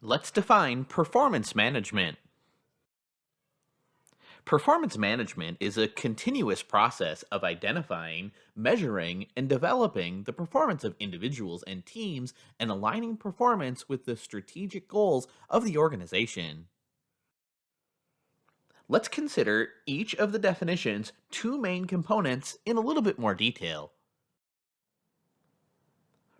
Let's define performance management. Performance management is a continuous process of identifying, measuring, and developing the performance of individuals and teams and aligning performance with the strategic goals of the organization. Let's consider each of the definition's two main components in a little bit more detail.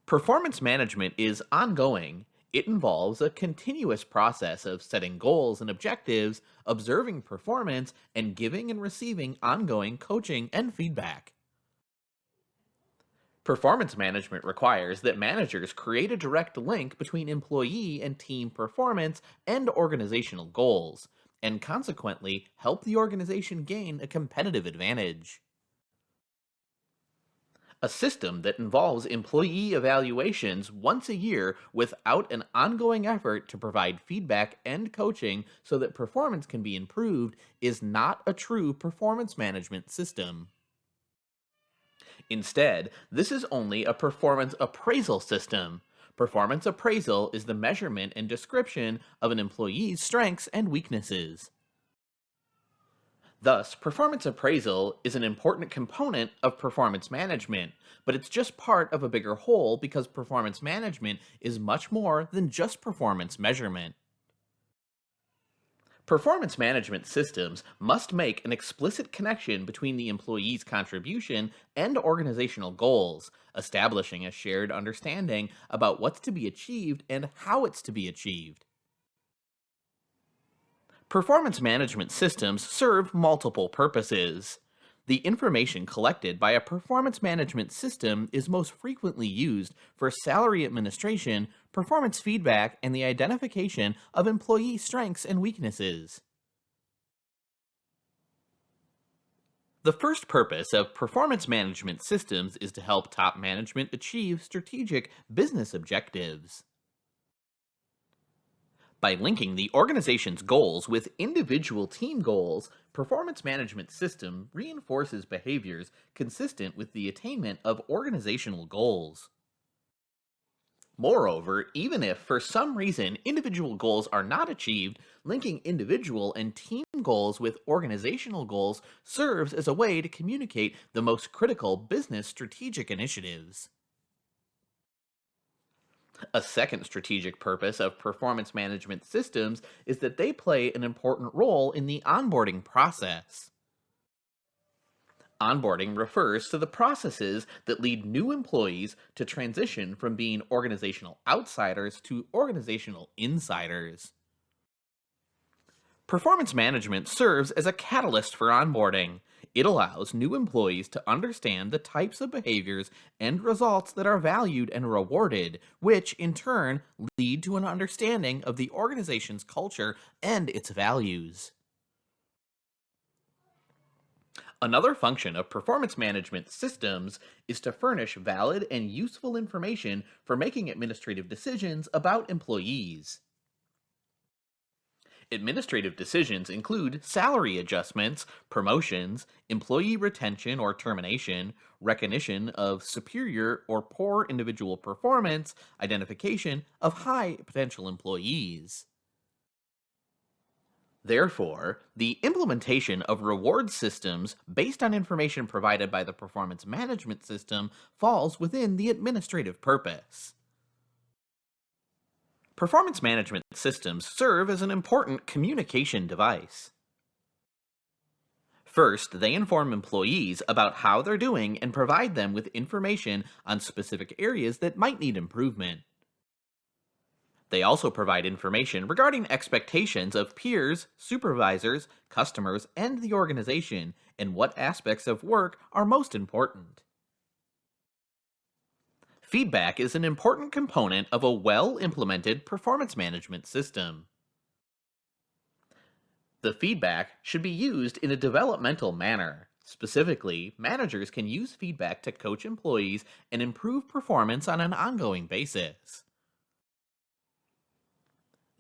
Performance management is ongoing. It involves a continuous process of setting goals and objectives, observing performance, and giving and receiving ongoing coaching and feedback. Performance management requires that managers create a direct link between employee and team performance and organizational goals, and consequently help the organization gain a competitive advantage. A system that involves employee evaluations once a year without an ongoing effort to provide feedback and coaching so that performance can be improved is not a true performance management system. Instead, this is only a performance appraisal system. Performance appraisal is the measurement and description of an employee's strengths and weaknesses. Thus, performance appraisal is an important component of performance management, but it's just part of a bigger whole because performance management is much more than just performance measurement. Performance management systems must make an explicit connection between the employee's contribution and organizational goals, establishing a shared understanding about what's to be achieved and how it's to be achieved. Performance management systems serve multiple purposes. The information collected by a performance management system is most frequently used for salary administration, performance feedback, and the identification of employee strengths and weaknesses. The first purpose of performance management systems is to help top management achieve strategic business objectives. By linking the organization's goals with individual team goals, performance management system reinforces behaviors consistent with the attainment of organizational goals. Moreover, even if for some reason individual goals are not achieved, linking individual and team goals with organizational goals serves as a way to communicate the most critical business strategic initiatives. A second strategic purpose of performance management systems is that they play an important role in the onboarding process. Onboarding refers to the processes that lead new employees to transition from being organizational outsiders to organizational insiders. Performance management serves as a catalyst for onboarding. It allows new employees to understand the types of behaviors and results that are valued and rewarded, which in turn lead to an understanding of the organization's culture and its values. Another function of performance management systems is to furnish valid and useful information for making administrative decisions about employees. Administrative decisions include salary adjustments, promotions, employee retention or termination, recognition of superior or poor individual performance, identification of high potential employees. Therefore, the implementation of reward systems based on information provided by the performance management system falls within the administrative purpose. Performance management systems serve as an important communication device. First, they inform employees about how they're doing and provide them with information on specific areas that might need improvement. They also provide information regarding expectations of peers, supervisors, customers, and the organization, and what aspects of work are most important. Feedback is an important component of a well-implemented performance management system. The feedback should be used in a developmental manner. Specifically, managers can use feedback to coach employees and improve performance on an ongoing basis.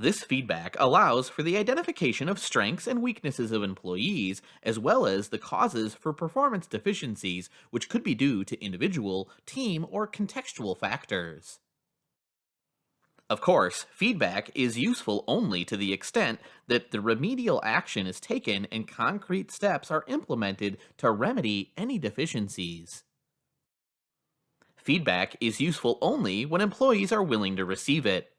This feedback allows for the identification of strengths and weaknesses of employees, as well as the causes for performance deficiencies, which could be due to individual, team, or contextual factors. Of course, feedback is useful only to the extent that the remedial action is taken and concrete steps are implemented to remedy any deficiencies. Feedback is useful only when employees are willing to receive it.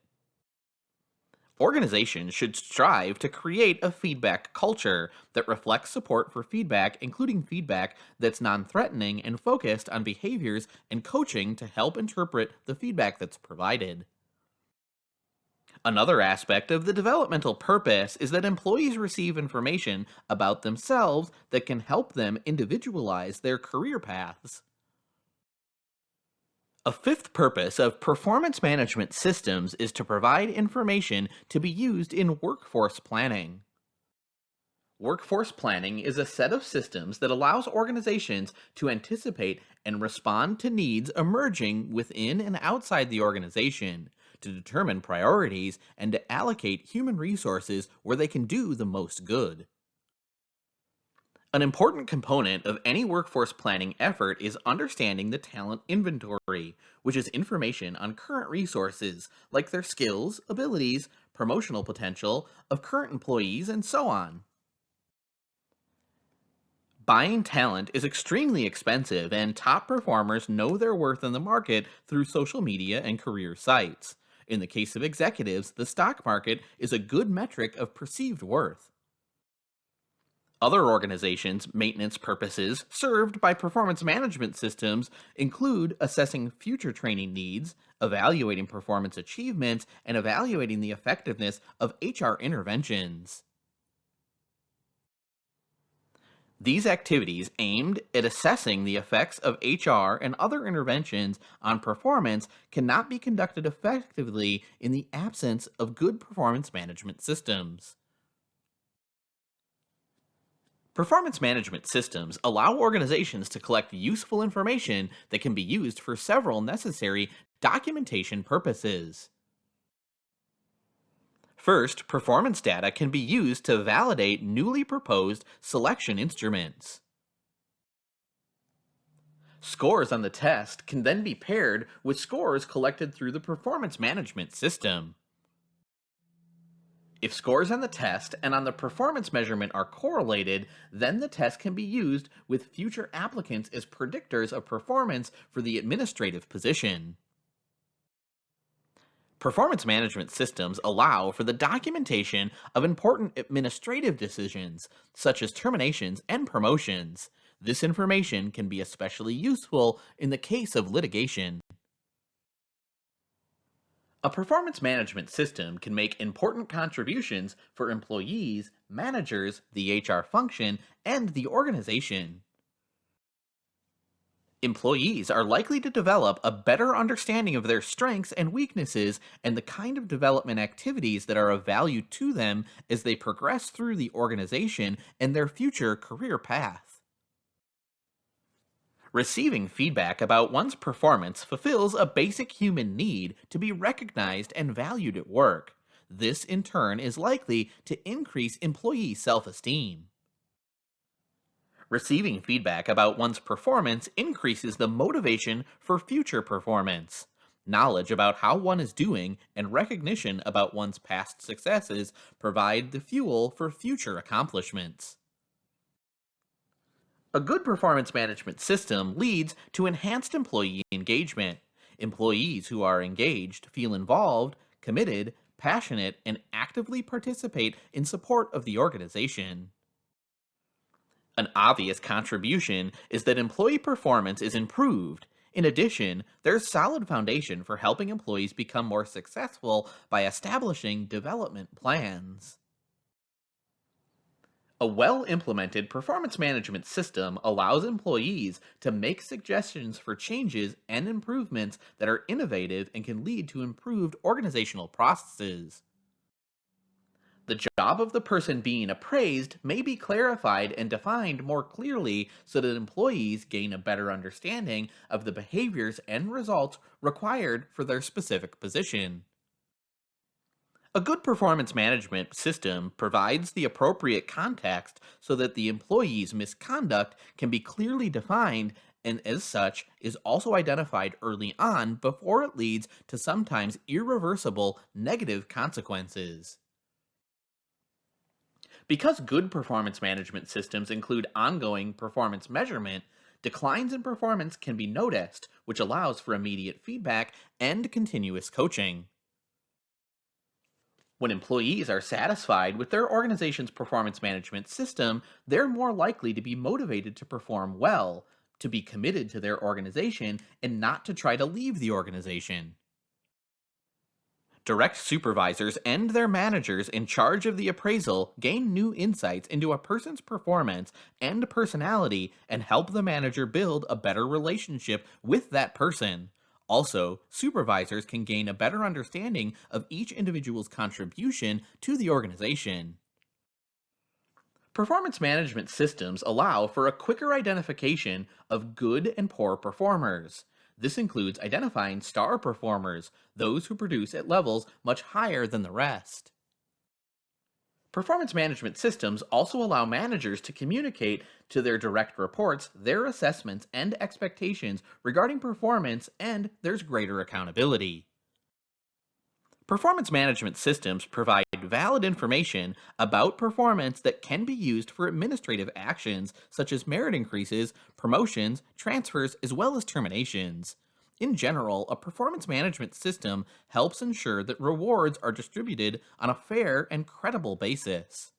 Organizations should strive to create a feedback culture that reflects support for feedback, including feedback that's non threatening and focused on behaviors and coaching to help interpret the feedback that's provided. Another aspect of the developmental purpose is that employees receive information about themselves that can help them individualize their career paths. A fifth purpose of performance management systems is to provide information to be used in workforce planning. Workforce planning is a set of systems that allows organizations to anticipate and respond to needs emerging within and outside the organization, to determine priorities, and to allocate human resources where they can do the most good. An important component of any workforce planning effort is understanding the talent inventory, which is information on current resources like their skills, abilities, promotional potential of current employees, and so on. Buying talent is extremely expensive, and top performers know their worth in the market through social media and career sites. In the case of executives, the stock market is a good metric of perceived worth. Other organizations' maintenance purposes served by performance management systems include assessing future training needs, evaluating performance achievements, and evaluating the effectiveness of HR interventions. These activities aimed at assessing the effects of HR and other interventions on performance cannot be conducted effectively in the absence of good performance management systems. Performance management systems allow organizations to collect useful information that can be used for several necessary documentation purposes. First, performance data can be used to validate newly proposed selection instruments. Scores on the test can then be paired with scores collected through the performance management system. If scores on the test and on the performance measurement are correlated, then the test can be used with future applicants as predictors of performance for the administrative position. Performance management systems allow for the documentation of important administrative decisions, such as terminations and promotions. This information can be especially useful in the case of litigation. A performance management system can make important contributions for employees, managers, the HR function, and the organization. Employees are likely to develop a better understanding of their strengths and weaknesses and the kind of development activities that are of value to them as they progress through the organization and their future career path. Receiving feedback about one's performance fulfills a basic human need to be recognized and valued at work. This, in turn, is likely to increase employee self-esteem. Receiving feedback about one's performance increases the motivation for future performance. Knowledge about how one is doing and recognition about one's past successes provide the fuel for future accomplishments. A good performance management system leads to enhanced employee engagement. Employees who are engaged feel involved, committed, passionate, and actively participate in support of the organization. An obvious contribution is that employee performance is improved. In addition, there's solid foundation for helping employees become more successful by establishing development plans. A well-implemented performance management system allows employees to make suggestions for changes and improvements that are innovative and can lead to improved organizational processes. The job of the person being appraised may be clarified and defined more clearly so that employees gain a better understanding of the behaviors and results required for their specific position. A good performance management system provides the appropriate context so that the employee's misconduct can be clearly defined and, as such, is also identified early on before it leads to sometimes irreversible negative consequences. Because good performance management systems include ongoing performance measurement, declines in performance can be noticed, which allows for immediate feedback and continuous coaching. When employees are satisfied with their organization's performance management system, they're more likely to be motivated to perform well, to be committed to their organization, and not to try to leave the organization. Direct supervisors and their managers in charge of the appraisal gain new insights into a person's performance and personality and help the manager build a better relationship with that person. Also, supervisors can gain a better understanding of each individual's contribution to the organization. Performance management systems allow for a quicker identification of good and poor performers. This includes identifying star performers, those who produce at levels much higher than the rest. Performance management systems also allow managers to communicate to their direct reports their assessments and expectations regarding performance, and there's greater accountability. Performance management systems provide valid information about performance that can be used for administrative actions such as merit increases, promotions, transfers, as well as terminations. In general, a performance management system helps ensure that rewards are distributed on a fair and credible basis.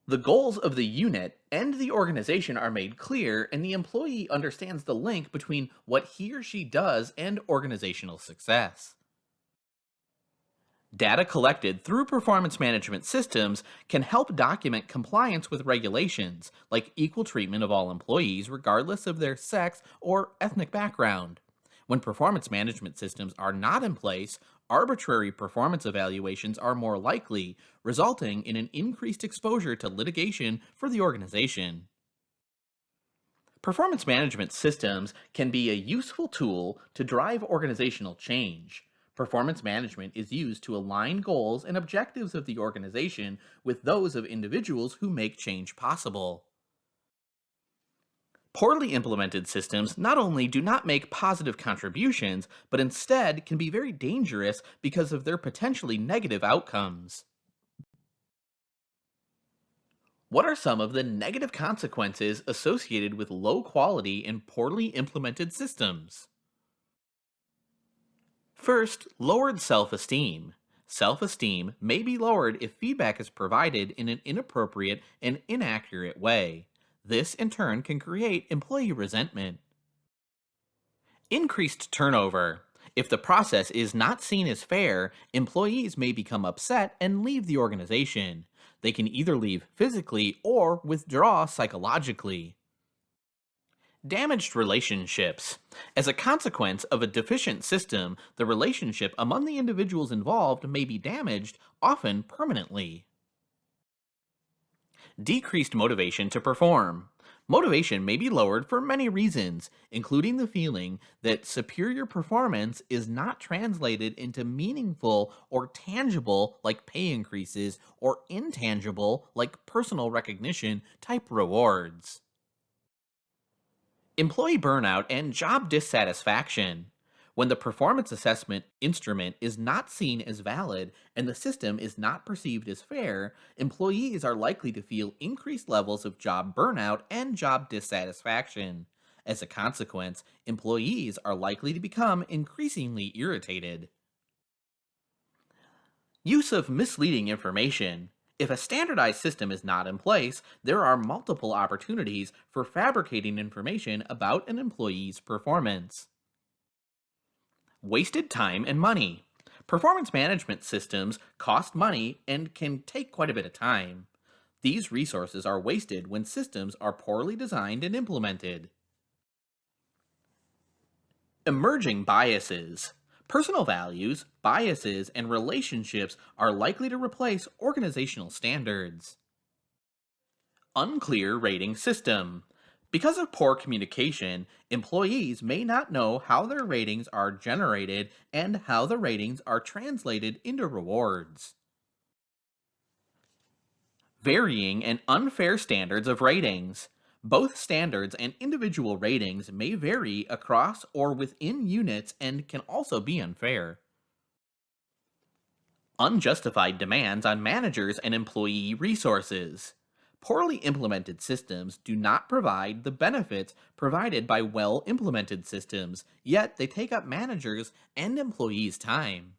The goals of the unit and the organization are made clear, and the employee understands the link between what he or she does and organizational success. Data collected through performance management systems can help document compliance with regulations, like equal treatment of all employees regardless of their sex or ethnic background. When performance management systems are not in place, arbitrary performance evaluations are more likely, resulting in an increased exposure to litigation for the organization. Performance management systems can be a useful tool to drive organizational change. Performance management is used to align goals and objectives of the organization with those of individuals who make change possible. Poorly implemented systems not only do not make positive contributions, but instead can be very dangerous because of their potentially negative outcomes. What are some of the negative consequences associated with low quality and poorly implemented systems? First, lowered self-esteem. Self-esteem may be lowered if feedback is provided in an inappropriate and inaccurate way. This, in turn, can create employee resentment. Increased turnover. If the process is not seen as fair, employees may become upset and leave the organization. They can either leave physically or withdraw psychologically. Damaged relationships. As a consequence of a deficient system, the relationship among the individuals involved may be damaged, often permanently. Decreased motivation to perform. Motivation may be lowered for many reasons, including the feeling that superior performance is not translated into meaningful or tangible, like pay increases, or intangible, like personal recognition type rewards. Employee burnout and job dissatisfaction. When the performance assessment instrument is not seen as valid and the system is not perceived as fair, employees are likely to feel increased levels of job burnout and job dissatisfaction. As a consequence, employees are likely to become increasingly irritated. Use of misleading information. If a standardized system is not in place, there are multiple opportunities for fabricating information about an employee's performance. Wasted time and money. Performance management systems cost money and can take quite a bit of time. These resources are wasted when systems are poorly designed and implemented. Emerging biases. Personal values, biases, and relationships are likely to replace organizational standards. Unclear rating system. Because of poor communication, employees may not know how their ratings are generated and how the ratings are translated into rewards. Varying and unfair standards of ratings. Both standards and individual ratings may vary across or within units and can also be unfair. Unjustified demands on managers and employee resources. Poorly implemented systems do not provide the benefits provided by well implemented systems, yet they take up managers' and employees' time.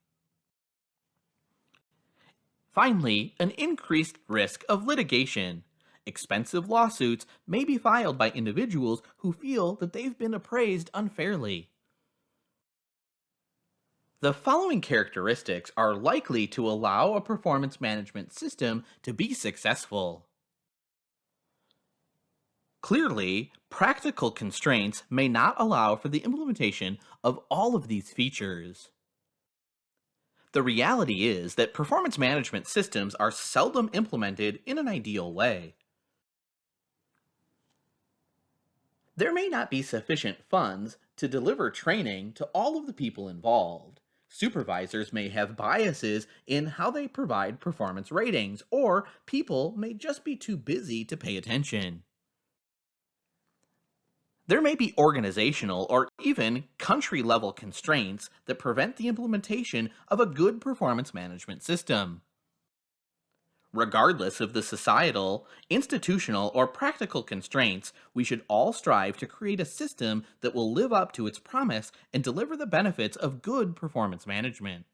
Finally, an increased risk of litigation. Expensive lawsuits may be filed by individuals who feel that they've been appraised unfairly. The following characteristics are likely to allow a performance management system to be successful. Clearly, practical constraints may not allow for the implementation of all of these features. The reality is that performance management systems are seldom implemented in an ideal way. There may not be sufficient funds to deliver training to all of the people involved. Supervisors may have biases in how they provide performance ratings, or people may just be too busy to pay attention. There may be organizational or even country level constraints that prevent the implementation of a good performance management system. Regardless of the societal, institutional, or practical constraints, we should all strive to create a system that will live up to its promise and deliver the benefits of good performance management.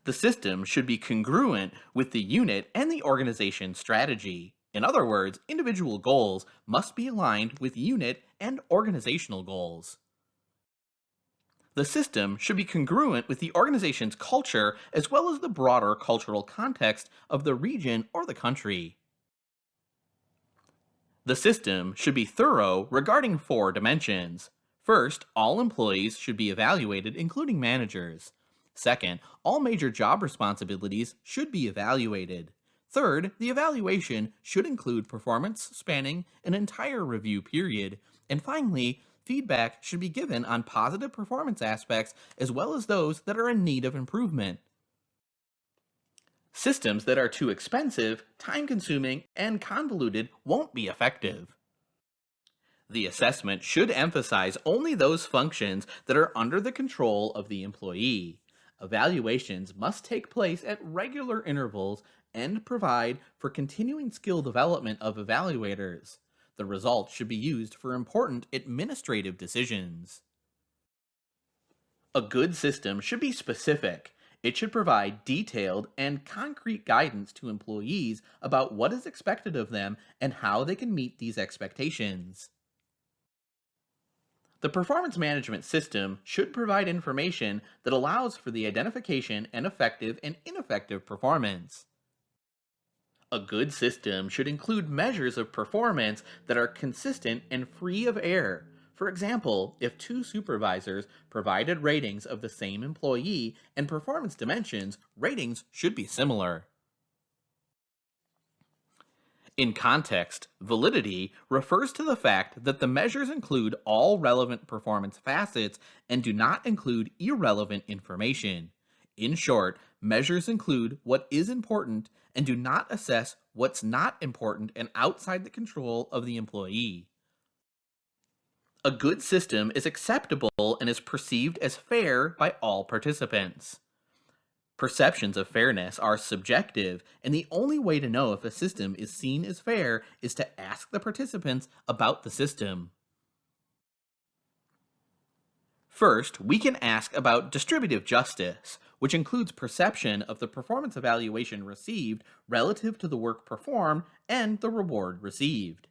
The system should be congruent with the unit and the organization's strategy. In other words, individual goals must be aligned with unit and organizational goals. The system should be congruent with the organization's culture as well as the broader cultural context of the region or the country. The system should be thorough regarding 4 dimensions. First, all employees should be evaluated, including managers. Second, all major job responsibilities should be evaluated. Third, the evaluation should include performance spanning an entire review period. And finally, feedback should be given on positive performance aspects as well as those that are in need of improvement. Systems that are too expensive, time-consuming, and convoluted won't be effective. The assessment should emphasize only those functions that are under the control of the employee. Evaluations must take place at regular intervals and provide for continuing skill development of evaluators. The results should be used for important administrative decisions. A good system should be specific. It should provide detailed and concrete guidance to employees about what is expected of them and how they can meet these expectations. The performance management system should provide information that allows for the identification and effective and ineffective performance. A good system should include measures of performance that are consistent and free of error. For example, if 2 supervisors provided ratings of the same employee and performance dimensions, ratings should be similar. In context, validity refers to the fact that the measures include all relevant performance facets and do not include irrelevant information. In short, measures include what is important and do not assess what's not important and outside the control of the employee. A good system is acceptable and is perceived as fair by all participants. Perceptions of fairness are subjective, and the only way to know if a system is seen as fair is to ask the participants about the system. First, we can ask about distributive justice, which includes perception of the performance evaluation received relative to the work performed and the reward received.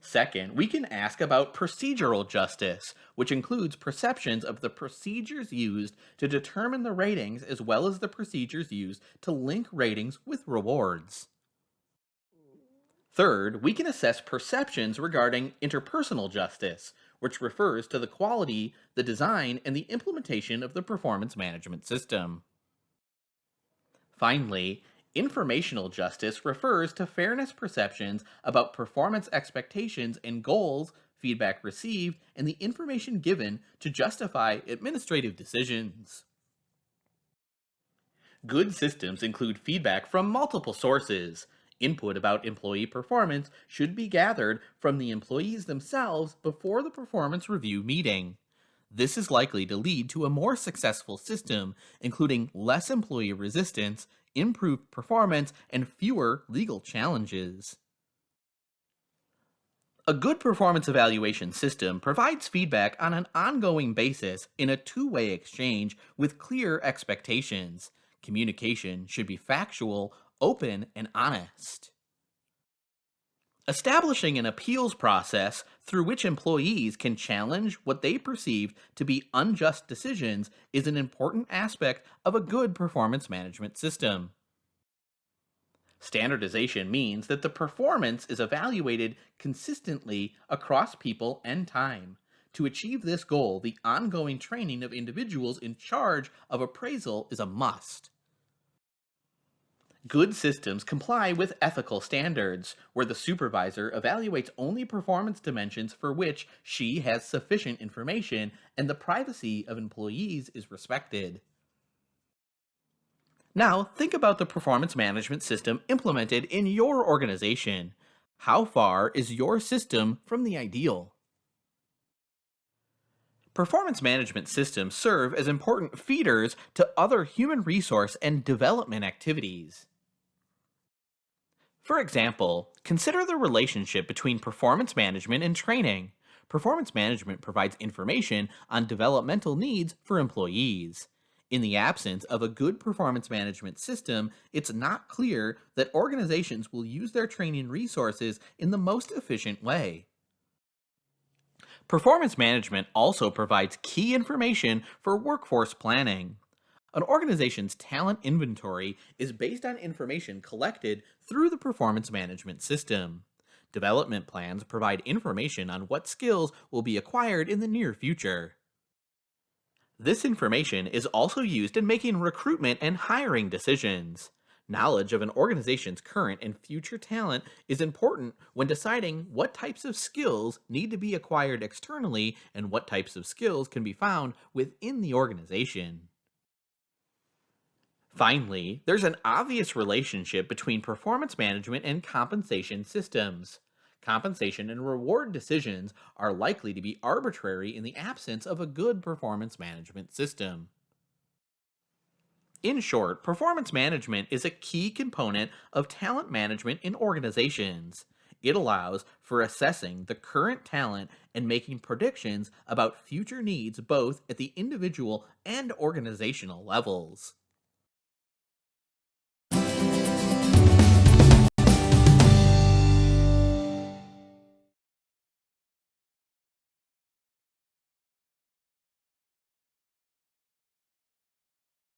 Second, we can ask about procedural justice, which includes perceptions of the procedures used to determine the ratings as well as the procedures used to link ratings with rewards. Third, we can assess perceptions regarding interpersonal justice, which refers to the quality, the design, and the implementation of the performance management system. Finally, Informational justice refers to fairness perceptions about performance expectations and goals, feedback received, and the information given to justify administrative decisions. Good systems include feedback from multiple sources. Input about employee performance should be gathered from the employees themselves before the performance review meeting. This is likely to lead to a more successful system, including less employee resistance, improved performance, and fewer legal challenges. A good performance evaluation system provides feedback on an ongoing basis in a two-way exchange with clear expectations. Communication should be factual, open, and honest. Establishing an appeals process through which employees can challenge what they perceive to be unjust decisions is an important aspect of a good performance management system. Standardization means that the performance is evaluated consistently across people and time. To achieve this goal, the ongoing training of individuals in charge of appraisal is a must. Good systems comply with ethical standards, where the supervisor evaluates only performance dimensions for which she has sufficient information and the privacy of employees is respected. Now, think about the performance management system implemented in your organization. How far is your system from the ideal? Performance management systems serve as important feeders to other human resource and development activities. For example, consider the relationship between performance management and training. Performance management provides information on developmental needs for employees. In the absence of a good performance management system, it's not clear that organizations will use their training resources in the most efficient way. Performance management also provides key information for workforce planning. An organization's talent inventory is based on information collected through the performance management system. Development plans provide information on what skills will be acquired in the near future. This information is also used in making recruitment and hiring decisions. Knowledge of an organization's current and future talent is important when deciding what types of skills need to be acquired externally and what types of skills can be found within the organization. Finally, there's an obvious relationship between performance management and compensation systems. Compensation and reward decisions are likely to be arbitrary in the absence of a good performance management system. In short, performance management is a key component of talent management in organizations. It allows for assessing the current talent and making predictions about future needs both at the individual and organizational levels.